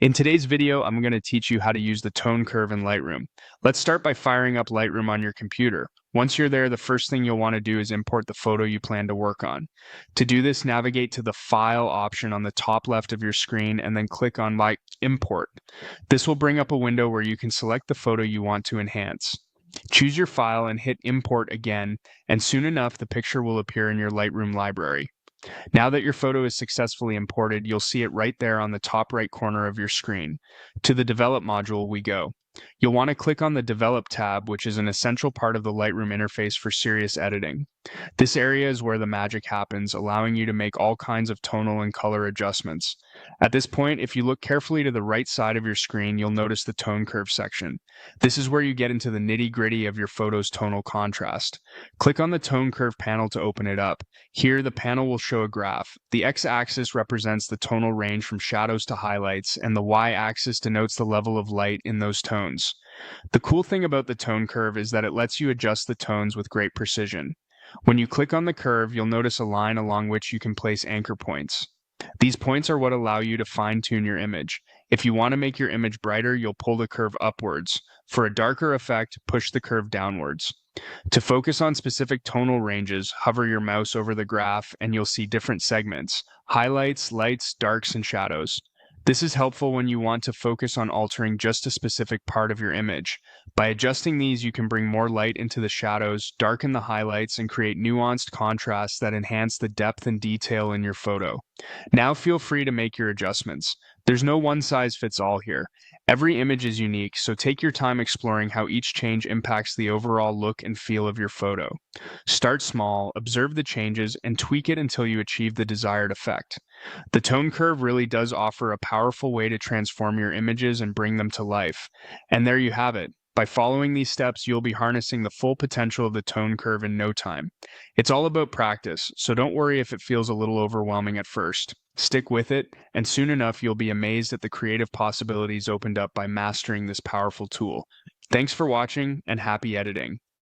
In today's video, I'm going to teach you how to use the tone curve in Lightroom. Let's start by firing up Lightroom on your computer. Once you're there, the first thing you'll want to do is import the photo you plan to work on. To do this, navigate to the File option on the top left of your screen and then click on Import. This will bring up a window where you can select the photo you want to enhance. Choose your file and hit Import again, and soon enough, the picture will appear in your Lightroom library. Now that your photo is successfully imported, you'll see it right there on the top right corner of your screen. To the Develop module we go. You'll want to click on the Develop tab, which is an essential part of the Lightroom interface for serious editing. This area is where the magic happens, allowing you to make all kinds of tonal and color adjustments. At this point, if you look carefully to the right side of your screen, you'll notice the Tone Curve section. This is where you get into the nitty-gritty of your photo's tonal contrast. Click on the Tone Curve panel to open it up. Here, the panel will show a graph. The x-axis represents the tonal range from shadows to highlights, and the y-axis denotes the level of light in those tones. The cool thing about the tone curve is that it lets you adjust the tones with great precision. When you click on the curve, you'll notice a line along which you can place anchor points. These points are what allow you to fine-tune your image. If you want to make your image brighter, you'll pull the curve upwards. For a darker effect, push the curve downwards. To focus on specific tonal ranges, hover your mouse over the graph and you'll see different segments: highlights, lights, darks, and shadows. This is helpful when you want to focus on altering just a specific part of your image. By adjusting these, you can bring more light into the shadows, darken the highlights, and create nuanced contrasts that enhance the depth and detail in your photo. Now feel free to make your adjustments. There's no one-size-fits-all here. Every image is unique, so take your time exploring how each change impacts the overall look and feel of your photo. Start small, observe the changes, and tweak it until you achieve the desired effect. The tone curve really does offer a powerful way to transform your images and bring them to life. And there you have it. By following these steps, you'll be harnessing the full potential of the tone curve in no time. It's all about practice, so don't worry if it feels a little overwhelming at first. Stick with it, and soon enough you'll be amazed at the creative possibilities opened up by mastering this powerful tool. Thanks for watching, and happy editing.